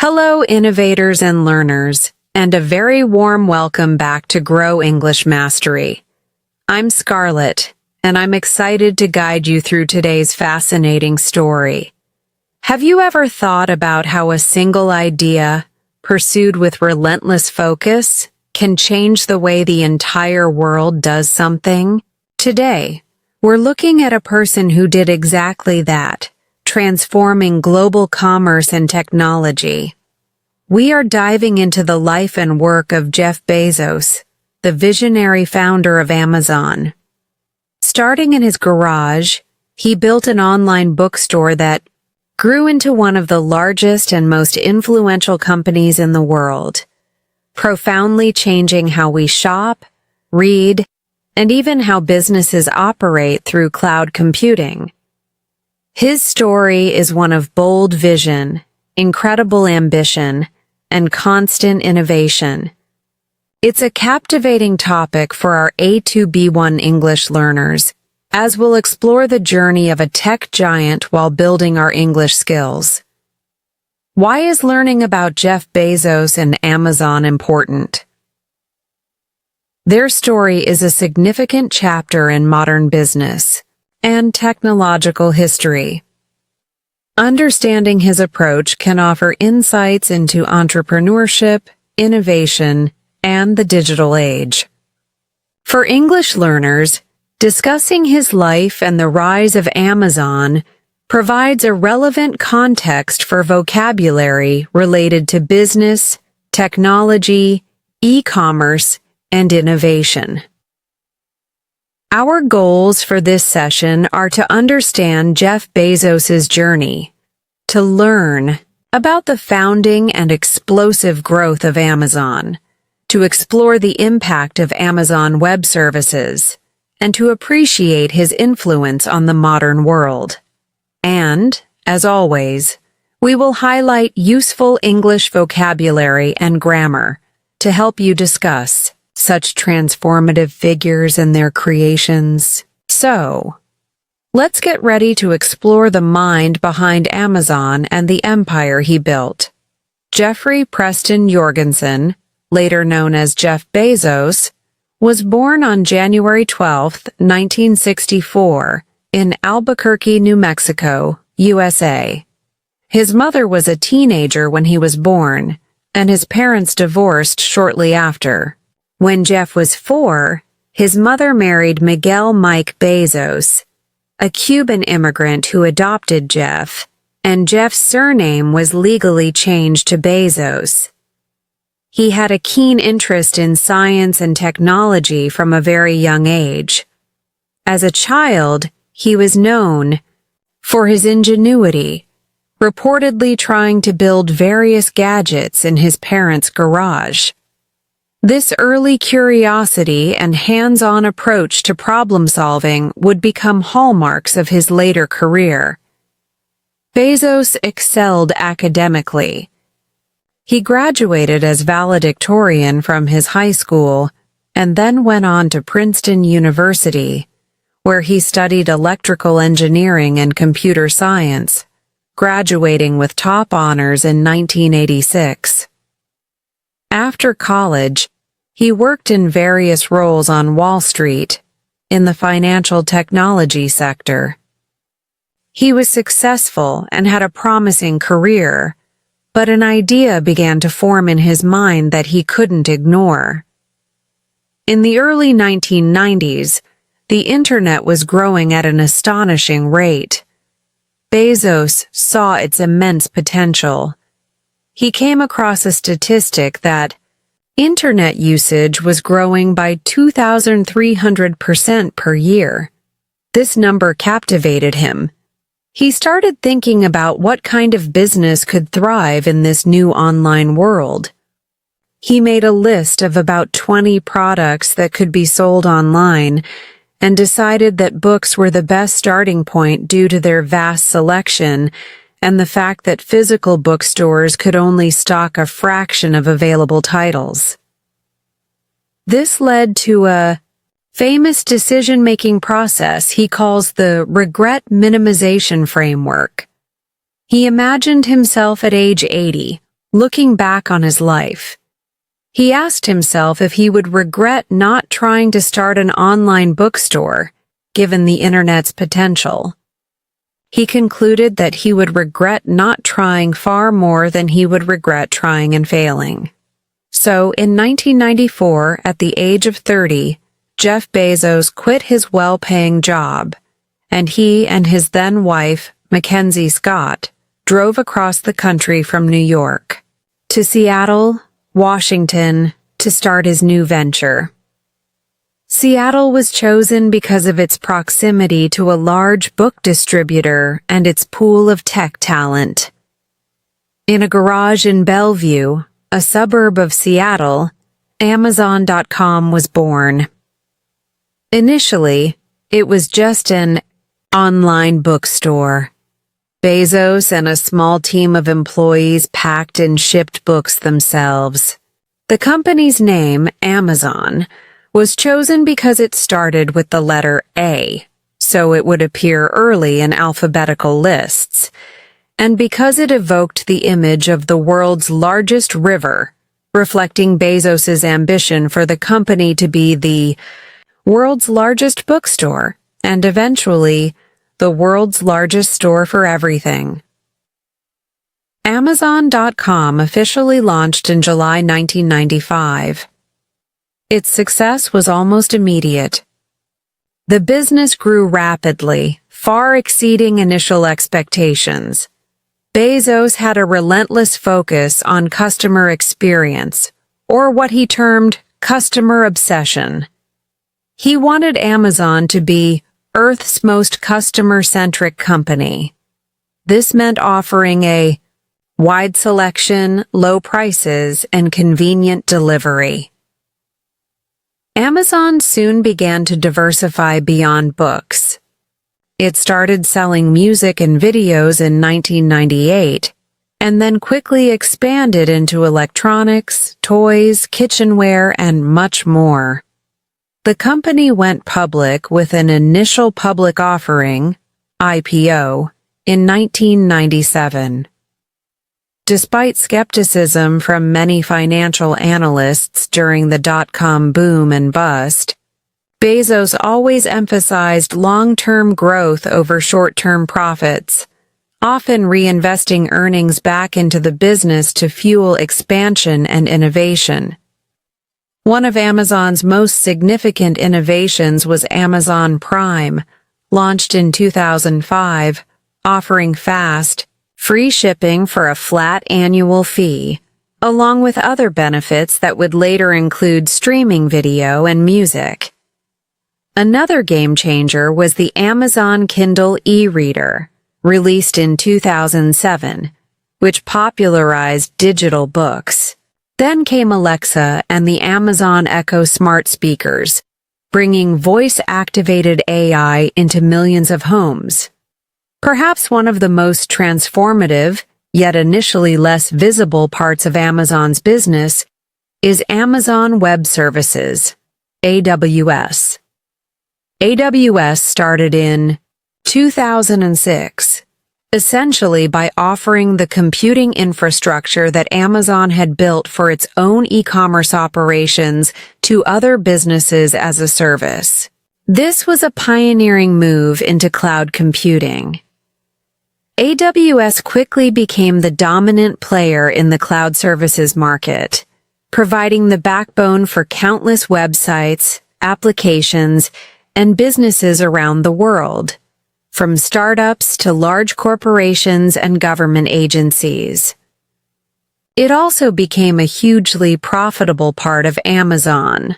Hello, innovators and learners, and a very warm welcome back to Grow English Mastery. I'm Scarlett, and I'm excited to guide you through today's fascinating story. Have you ever thought about how a single idea, pursued with relentless focus, can change the way the entire world does something? Today, we're looking at a person who did exactly that, transforming global commerce and technology. We are diving into the life and work of Jeff Bezos, the visionary founder of Amazon. Starting in his garage, he built an online bookstore that grew into one of the largest and most influential companies in the world, profoundly changing how we shop, read, and even how businesses operate through cloud computing. His story is one of bold vision, incredible ambition, and constant innovation. It's a captivating topic for our A2B1 English learners, as we'll explore the journey of a tech giant while building our English skills. Why is learning about Jeff Bezos and Amazon important? Their story is a significant chapter in modern business and technological history. Understanding his approach can offer insights into entrepreneurship, innovation, and the digital age. For English learners, discussing his life and the rise of Amazon provides a relevant context for vocabulary related to business, technology, e-commerce, and innovation. Our goals for this session are to understand Jeff Bezos' journey, to learn about the founding and explosive growth of Amazon, to explore the impact of Amazon Web Services, and to appreciate his influence on the modern world. And, as always, we will highlight useful English vocabulary and grammar to help you discuss such transformative figures and their creations. So, let's get ready to explore the mind behind Amazon and the empire he built. Jeffrey Preston Jorgensen, later known as Jeff Bezos, was born on January 12, 1964, in Albuquerque, New Mexico, USA. His mother was a teenager when he was born, and his parents divorced shortly after. When Jeff was 4, his mother married Miguel Mike Bezos, a Cuban immigrant who adopted Jeff, and Jeff's surname was legally changed to Bezos. He had a keen interest in science and technology from a very young age. As a child, he was known for his ingenuity, reportedly trying to build various gadgets in his parents' garage. This early curiosity and hands-on approach to problem-solving would become hallmarks of his later career. Bezos excelled academically. He graduated as valedictorian from his high school and then went on to Princeton University, where he studied electrical engineering and computer science, graduating with top honors in 1986. After college, he worked in various roles on Wall Street, in the financial technology sector. He was successful and had a promising career, but an idea began to form in his mind that he couldn't ignore. In the early 1990s, the internet was growing at an astonishing rate. Bezos saw its immense potential. He came across a statistic that internet usage was growing by 2,300% per year. This number captivated him. He started thinking about what kind of business could thrive in this new online world. He made a list of about 20 products that could be sold online and decided that books were the best starting point due to their vast selection and the fact that physical bookstores could only stock a fraction of available titles. This led to a famous decision-making process he calls the regret minimization framework. He imagined himself at age 80, looking back on his life, he asked himself if he would regret not trying to start an online bookstore, given the internet's potential. He concluded that he would regret not trying far more than he would regret trying and failing. So, in 1994, at the age of 30, Jeff Bezos quit his well-paying job, and he and his then-wife, Mackenzie Scott, drove across the country from New York to Seattle, Washington, to start his new venture. Seattle was chosen because of its proximity to a large book distributor and its pool of tech talent. In a garage in Bellevue, a suburb of Seattle, Amazon.com was born. Initially, it was just an online bookstore. Bezos and a small team of employees packed and shipped books themselves. The company's name, Amazon, was chosen because it started with the letter A, so it would appear early in alphabetical lists, and because it evoked the image of the world's largest river, reflecting Bezos's ambition for the company to be the world's largest bookstore, and eventually, the world's largest store for everything. Amazon.com officially launched in July 1995. Its success was almost immediate. The business grew rapidly, far exceeding initial expectations. Bezos had a relentless focus on customer experience, or what he termed customer obsession. He wanted Amazon to be Earth's most customer-centric company. This meant offering a wide selection, low prices, and convenient delivery. Amazon soon began to diversify beyond books. It started selling music and videos in 1998, and then quickly expanded into electronics, toys, kitchenware, and much more. The company went public with an initial public offering, IPO, in 1997. Despite skepticism from many financial analysts during the dot-com boom and bust, Bezos always emphasized long-term growth over short-term profits, often reinvesting earnings back into the business to fuel expansion and innovation. One of Amazon's most significant innovations was Amazon Prime, launched in 2005, offering fast, free shipping for a flat annual fee, along with other benefits that would later include streaming video and music. Another game-changer was the Amazon Kindle e-reader, released in 2007, which popularized digital books. Then came Alexa and the Amazon Echo smart speakers, bringing voice-activated AI into millions of homes. Perhaps one of the most transformative, yet initially less visible parts of Amazon's business is Amazon Web Services, AWS. AWS started in 2006, essentially by offering the computing infrastructure that Amazon had built for its own e-commerce operations to other businesses as a service. This was a pioneering move into cloud computing. AWS quickly became the dominant player in the cloud services market, providing the backbone for countless websites, applications, and businesses around the world, from startups to large corporations and government agencies. It also became a hugely profitable part of Amazon.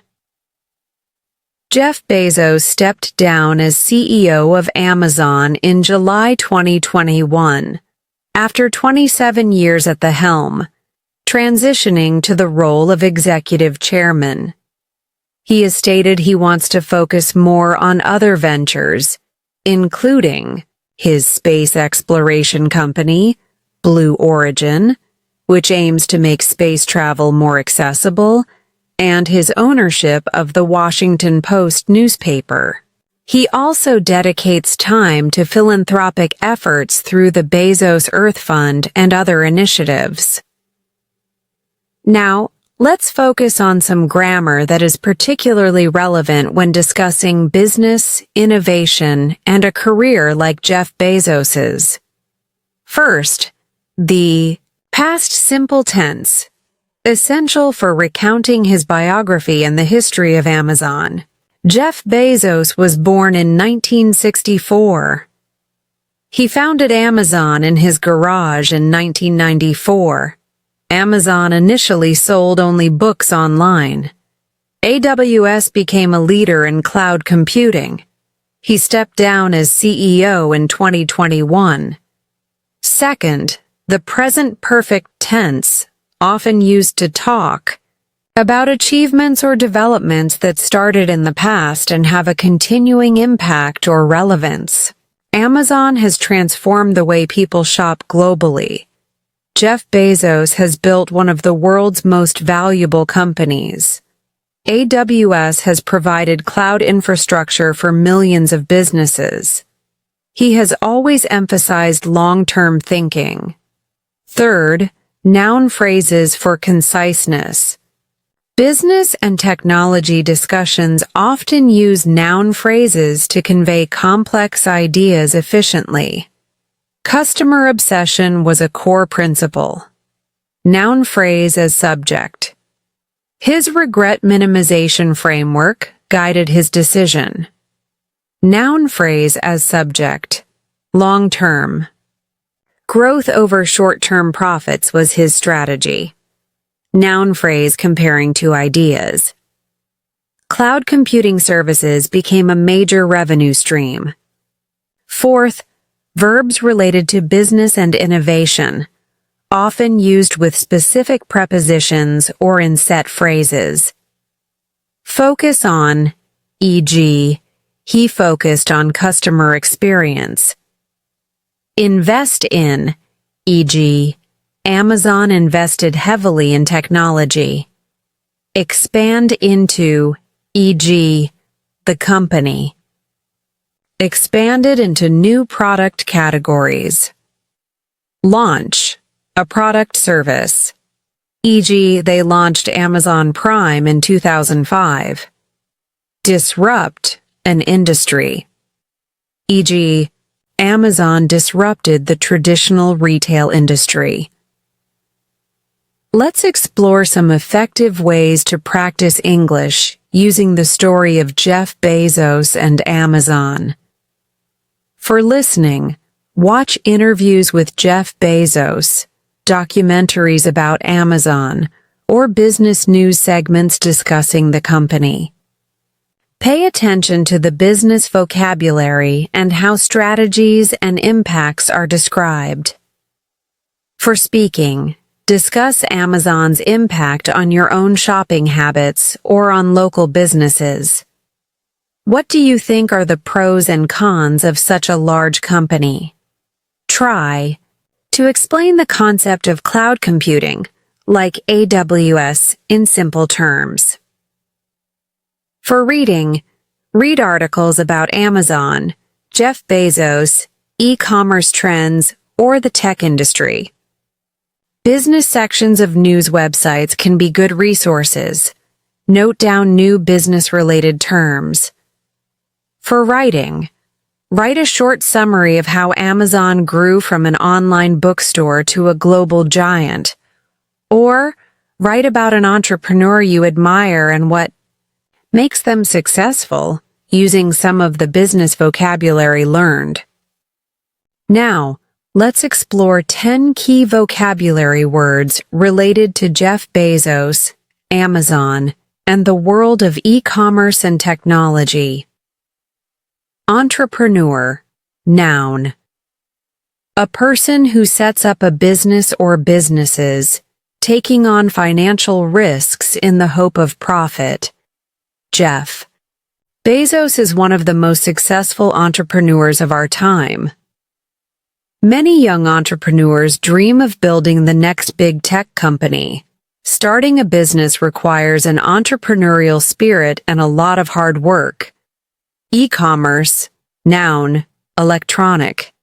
Jeff Bezos stepped down as CEO of Amazon in July 2021, after 27 years at the helm, transitioning to the role of executive chairman. He has stated he wants to focus more on other ventures, including his space exploration company, Blue Origin, which aims to make space travel more accessible, and his ownership of the Washington Post newspaper. He also dedicates time to philanthropic efforts through the Bezos Earth Fund and other initiatives. Now, let's focus on some grammar that is particularly relevant when discussing business, innovation, and a career like Jeff Bezos's. First, the past simple tense, essential for recounting his biography and the history of Amazon. Jeff Bezos was born in 1964. He founded Amazon in his garage in 1994. Amazon initially sold only books online. AWS became a leader in cloud computing. He stepped down as CEO in 2021. Second, the present perfect tense, often used to talk about achievements or developments that started in the past and have a continuing impact or relevance. Amazon has transformed the way people shop globally. Jeff Bezos has built one of the world's most valuable companies. AWS has provided cloud infrastructure for millions of businesses. He has always emphasized long-term thinking. Third, noun phrases for conciseness. Business and technology discussions often use noun phrases to convey complex ideas efficiently. Customer obsession was a core principle. Noun phrase as subject. His regret minimization framework guided his decision. Noun phrase as subject. Long-term. Growth over short-term profits was his strategy. Noun phrase comparing two ideas. Cloud computing services became a major revenue stream. Fourth, verbs related to business and innovation, often used with specific prepositions or in set phrases. Focus on, e.g., he focused on customer experience. Invest in, e.g., Amazon invested heavily in technology. Expand into, e.g., the company. Expanded into new product categories. Launch, a product service. E.g., they launched Amazon Prime in 2005. Disrupt, an industry. E.g., Amazon disrupted the traditional retail industry. Let's explore some effective ways to practice English using the story of Jeff Bezos and Amazon. For listening, watch interviews with Jeff Bezos, documentaries about Amazon, or business news segments discussing the company. Pay attention to the business vocabulary and how strategies and impacts are described. For speaking, discuss Amazon's impact on your own shopping habits or on local businesses. What do you think are the pros and cons of such a large company? Try to explain the concept of cloud computing, like AWS, in simple terms. For reading, read articles about Amazon, Jeff Bezos, e-commerce trends, or the tech industry. Business sections of news websites can be good resources. Note down new business-related terms. For writing, write a short summary of how Amazon grew from an online bookstore to a global giant. Or write about an entrepreneur you admire and what makes them successful using some of the business vocabulary learned. Now, let's explore 10 key vocabulary words related to Jeff Bezos, Amazon, and the world of e-commerce and technology. Entrepreneur, noun. A person who sets up a business or businesses, taking on financial risks in the hope of profit. Jeff Bezos is one of the most successful entrepreneurs of our time. Many young entrepreneurs dream of building the next big tech company. Starting a business requires an entrepreneurial spirit and a lot of hard work. E-commerce, noun, electronic.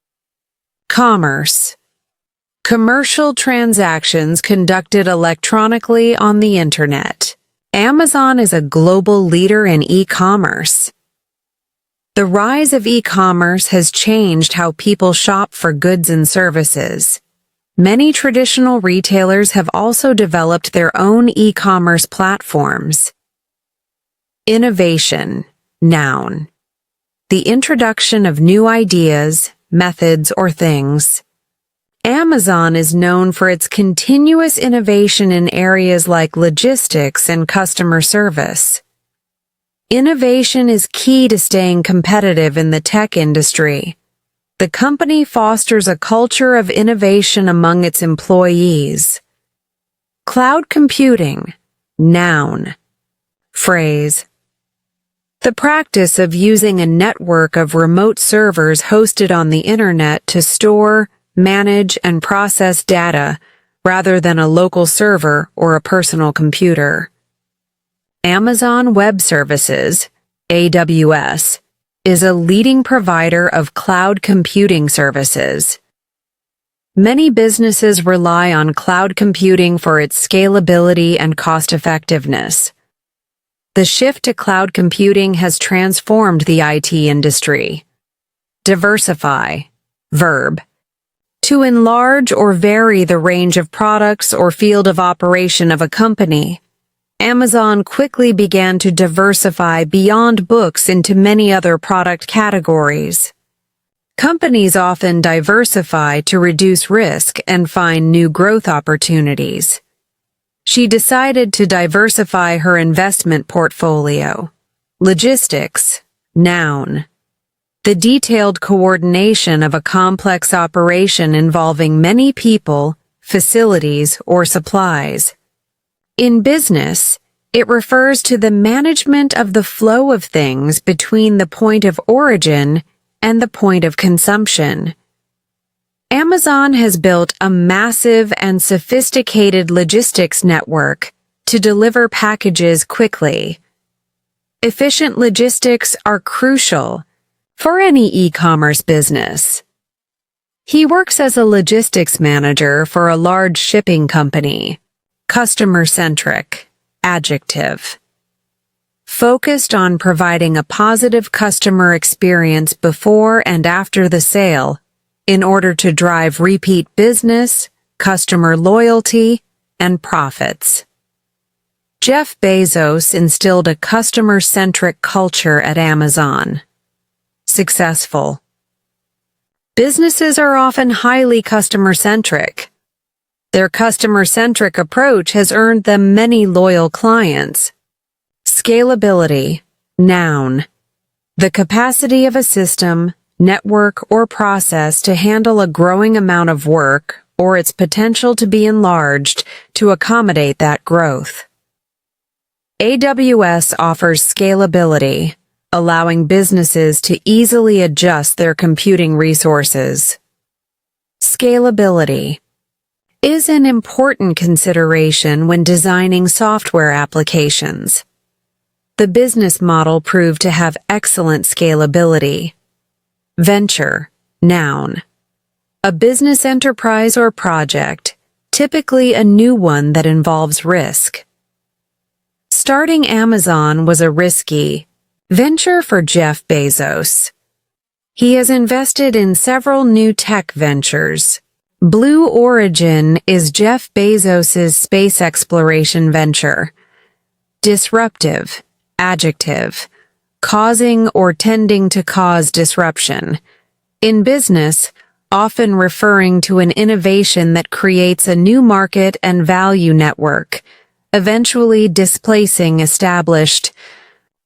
Commerce, Commercial transactions conducted electronically on the Internet. Amazon is a global leader in e-commerce. The rise of e-commerce has changed how people shop for goods and services. Many traditional retailers have also developed their own e-commerce platforms. Innovation. Noun. The introduction of new ideas, methods, or things. Amazon is known for its continuous innovation in areas like logistics and customer service. Innovation is key to staying competitive in the tech industry. The company fosters a culture of innovation among its employees. Cloud computing. Noun. Phrase. The practice of using a network of remote servers hosted on the Internet to store, manage, and process data rather than a local server or a personal computer. Amazon Web Services, AWS, is a leading provider of cloud computing services. Many businesses rely on cloud computing for its scalability and cost-effectiveness. The shift to cloud computing has transformed the IT industry. Diversify. Verb. To enlarge or vary the range of products or field of operation of a company. Amazon quickly began to diversify beyond books into many other product categories. Companies often diversify to reduce risk and find new growth opportunities. She decided to diversify her investment portfolio. Logistics. Noun. The detailed coordination of a complex operation involving many people, facilities, or supplies. In business, it refers to the management of the flow of things between the point of origin and the point of consumption. Amazon has built a massive and sophisticated logistics network to deliver packages quickly. Efficient logistics are crucial for any e-commerce business. He works as a logistics manager for a large shipping company. Customer-centric. Adjective. Focused on providing a positive customer experience before and after the sale in order to drive repeat business, customer loyalty, and profits. Jeff Bezos instilled a customer-centric culture at Amazon. Successful. Businesses are often highly customer-centric. Their customer-centric approach has earned them many loyal clients. Scalability. Noun. The capacity of a system, network, or process to handle a growing amount of work or its potential to be enlarged to accommodate that growth. AWS offers scalability, allowing businesses to easily adjust their computing resources. Scalability is an important consideration when designing software applications. The business model proved to have excellent scalability. Venture. Noun. A business enterprise or project, typically a new one that involves risk. Starting Amazon was a risky venture for Jeff Bezos. He has invested in several new tech ventures. Blue Origin is Jeff Bezos's space exploration venture. Disruptive. Adjective. Causing or tending to cause disruption. In business, often referring to an innovation that creates a new market and value network, eventually displacing established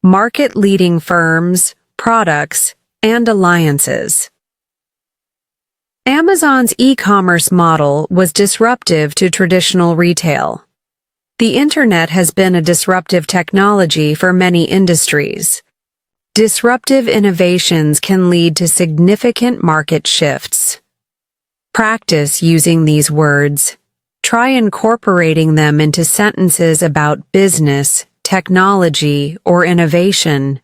market-leading firms, products, and alliances. Amazon's e-commerce model was disruptive to traditional retail. The Internet has been a disruptive technology for many industries. Disruptive innovations can lead to significant market shifts. Practice using these words. Try incorporating them into sentences about business, technology, or innovation.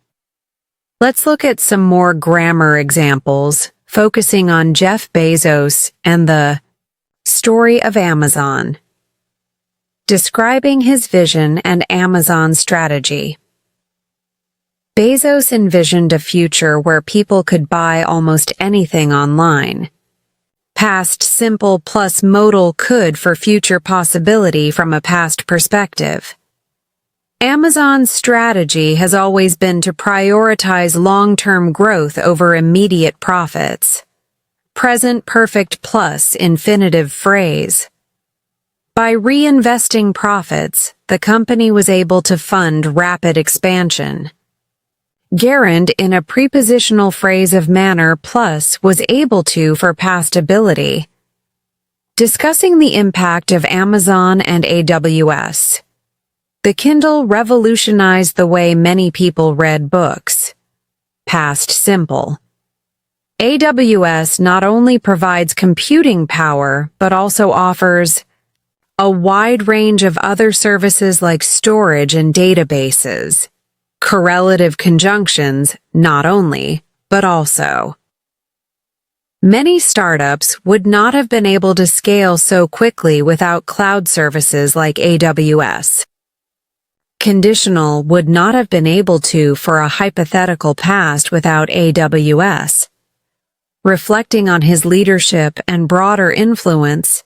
Let's look at some more grammar examples, focusing on Jeff Bezos and the Story of Amazon. Describing his vision and Amazon's strategy. Bezos envisioned a future where people could buy almost anything online. Past simple plus modal could for future possibility from a past perspective. Amazon's strategy has always been to prioritize long-term growth over immediate profits. Present perfect plus infinitive phrase. By reinvesting profits, the company was able to fund rapid expansion. Gerund in a prepositional phrase of manner plus was able to for past ability. Discussing the impact of Amazon and AWS. The Kindle revolutionized the way many people read books. Past simple. AWS not only provides computing power, but also offers a wide range of other services like storage and databases. Correlative conjunctions, not only, but also. Many startups would not have been able to scale so quickly without cloud services like AWS. Conditional would not have been able to for a hypothetical past without AWS. Reflecting on his leadership and broader influence,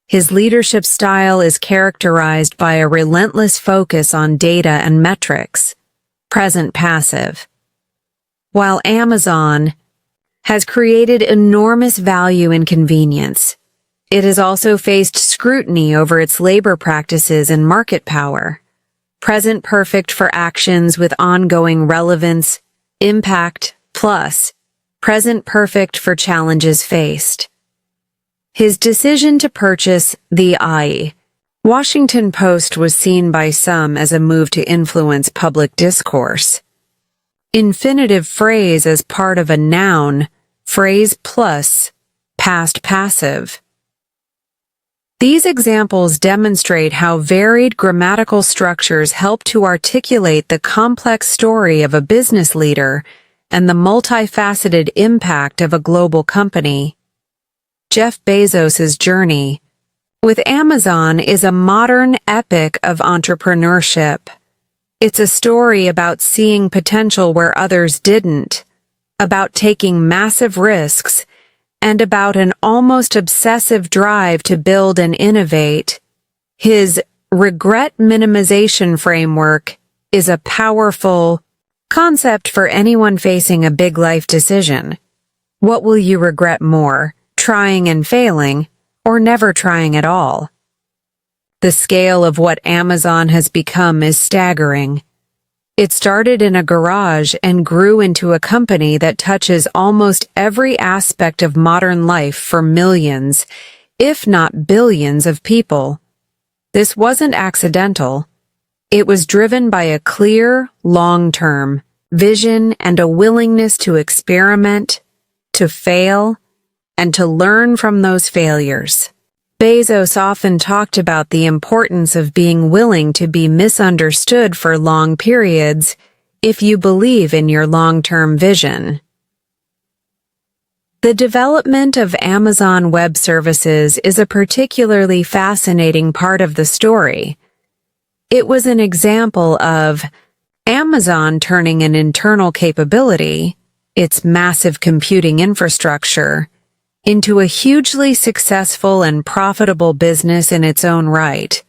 his leadership style is characterized by a relentless focus on data and metrics, present passive. While Amazon has created enormous value and convenience, it has also faced scrutiny over its labor practices and market power. Present perfect for actions with ongoing relevance, impact, plus present perfect for challenges faced. His decision to purchase the Washington Post was seen by some as a move to influence public discourse. Infinitive phrase as part of a noun, phrase plus, past passive. These examples demonstrate how varied grammatical structures help to articulate the complex story of a business leader and the multifaceted impact of a global company. Jeff Bezos' journey with Amazon is a modern epic of entrepreneurship. It's a story about seeing potential where others didn't, about taking massive risks, and about an almost obsessive drive to build and innovate. His regret minimization framework is a powerful concept for anyone facing a big life decision. What will you regret more, trying and failing, or never trying at all? The scale of what Amazon has become is staggering. It started in a garage and grew into a company that touches almost every aspect of modern life for millions, if not billions of people. This wasn't accidental. It was driven by a clear, long-term vision and a willingness to experiment, to fail, and to learn from those failures. Bezos often talked about the importance of being willing to be misunderstood for long periods if you believe in your long-term vision. The development of Amazon Web Services is a particularly fascinating part of the story. It was an example of Amazon turning an internal capability, its massive computing infrastructure, into a hugely successful and profitable business in its own right,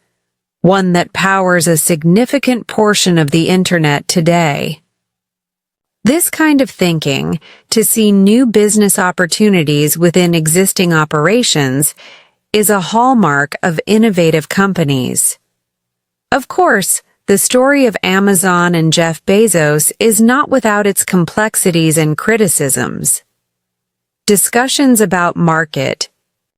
one that powers a significant portion of the Internet today. This kind of thinking, to see new business opportunities within existing operations, is a hallmark of innovative companies. Of course, the story of Amazon and Jeff Bezos is not without its complexities and criticisms. Discussions about market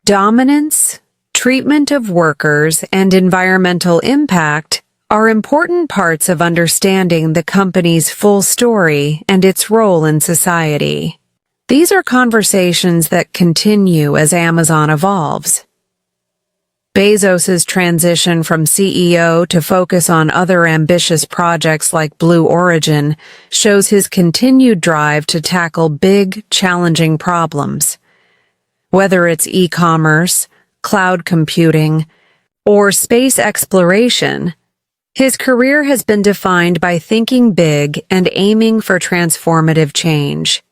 dominance, treatment of workers, and environmental impact are important parts of understanding the company's full story and its role in society. These are conversations that continue as Amazon evolves. Bezos' transition from CEO to focus on other ambitious projects like Blue Origin shows his continued drive to tackle big, challenging problems. Whether it's e-commerce, cloud computing, or space exploration, his career has been defined by thinking big and aiming for transformative change.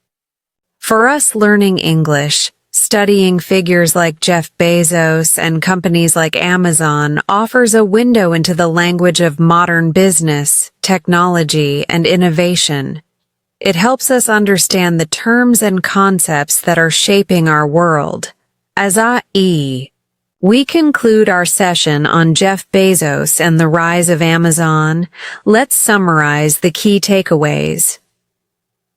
For us learning English, studying figures like Jeff Bezos and companies like Amazon offers a window into the language of modern business, technology, and innovation. It helps us understand the terms and concepts that are shaping our world. We conclude our session on Jeff Bezos and the rise of Amazon. Let's summarize the key takeaways.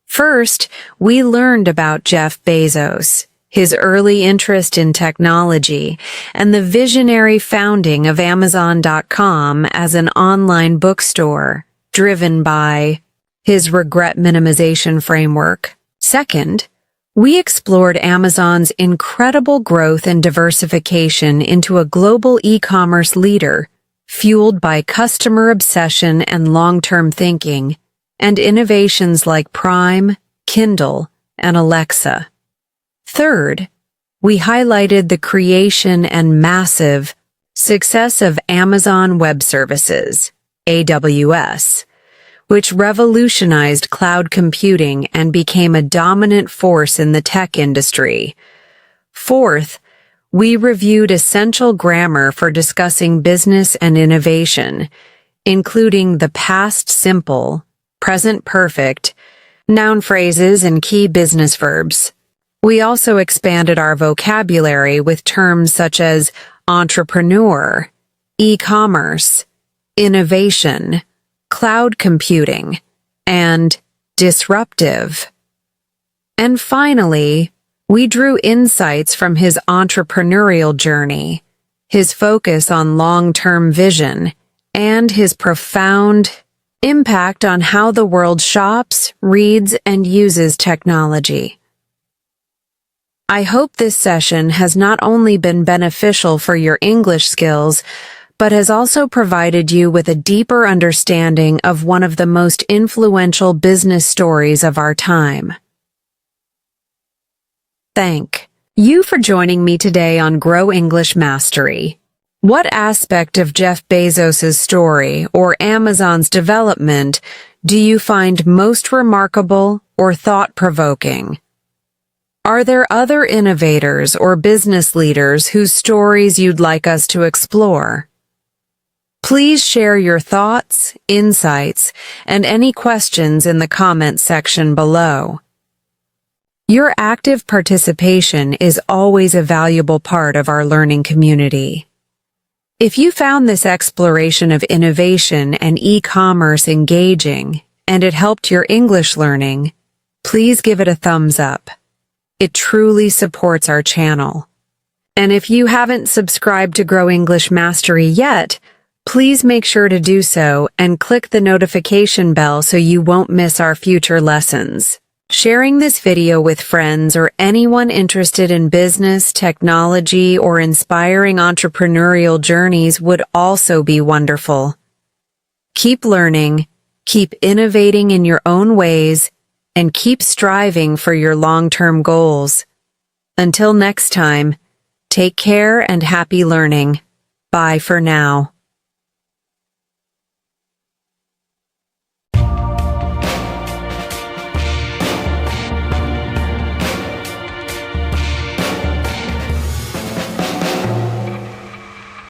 First, we learned about Jeff Bezos, his early interest in technology, and the visionary founding of Amazon.com as an online bookstore, driven by his regret minimization framework. Second, we explored Amazon's incredible growth and diversification into a global e-commerce leader, fueled by customer obsession and long-term thinking, and innovations like Prime, Kindle, and Alexa. Third, we highlighted the creation and massive success of Amazon Web Services, AWS, which revolutionized cloud computing and became a dominant force in the tech industry. Fourth, we reviewed essential grammar for discussing business and innovation, including the past simple, present perfect, noun phrases, and key business verbs. We also expanded our vocabulary with terms such as entrepreneur, e-commerce, innovation, cloud computing, and disruptive. And finally, we drew insights from his entrepreneurial journey, his focus on long-term vision, and his profound impact on how the world shops, reads, and uses technology. I hope this session has not only been beneficial for your English skills, but has also provided you with a deeper understanding of one of the most influential business stories of our time. Thank you for joining me today on Grow English Mastery. What aspect of Jeff Bezos' story or Amazon's development do you find most remarkable or thought-provoking? Are there other innovators or business leaders whose stories you'd like us to explore? Please share your thoughts, insights, and any questions in the comments section below. Your active participation is always a valuable part of our learning community. If you found this exploration of innovation and e-commerce engaging, and it helped your English learning, please give it a thumbs up. It truly supports our channel. And if you haven't subscribed to Grow English Mastery yet, please make sure to do so and click the notification bell so you won't miss our future lessons. Sharing this video with friends or anyone interested in business, technology, or inspiring entrepreneurial journeys would also be wonderful. Keep learning, keep innovating in your own ways, and keep striving for your long-term goals. Until next time, take care and happy learning. Bye for now.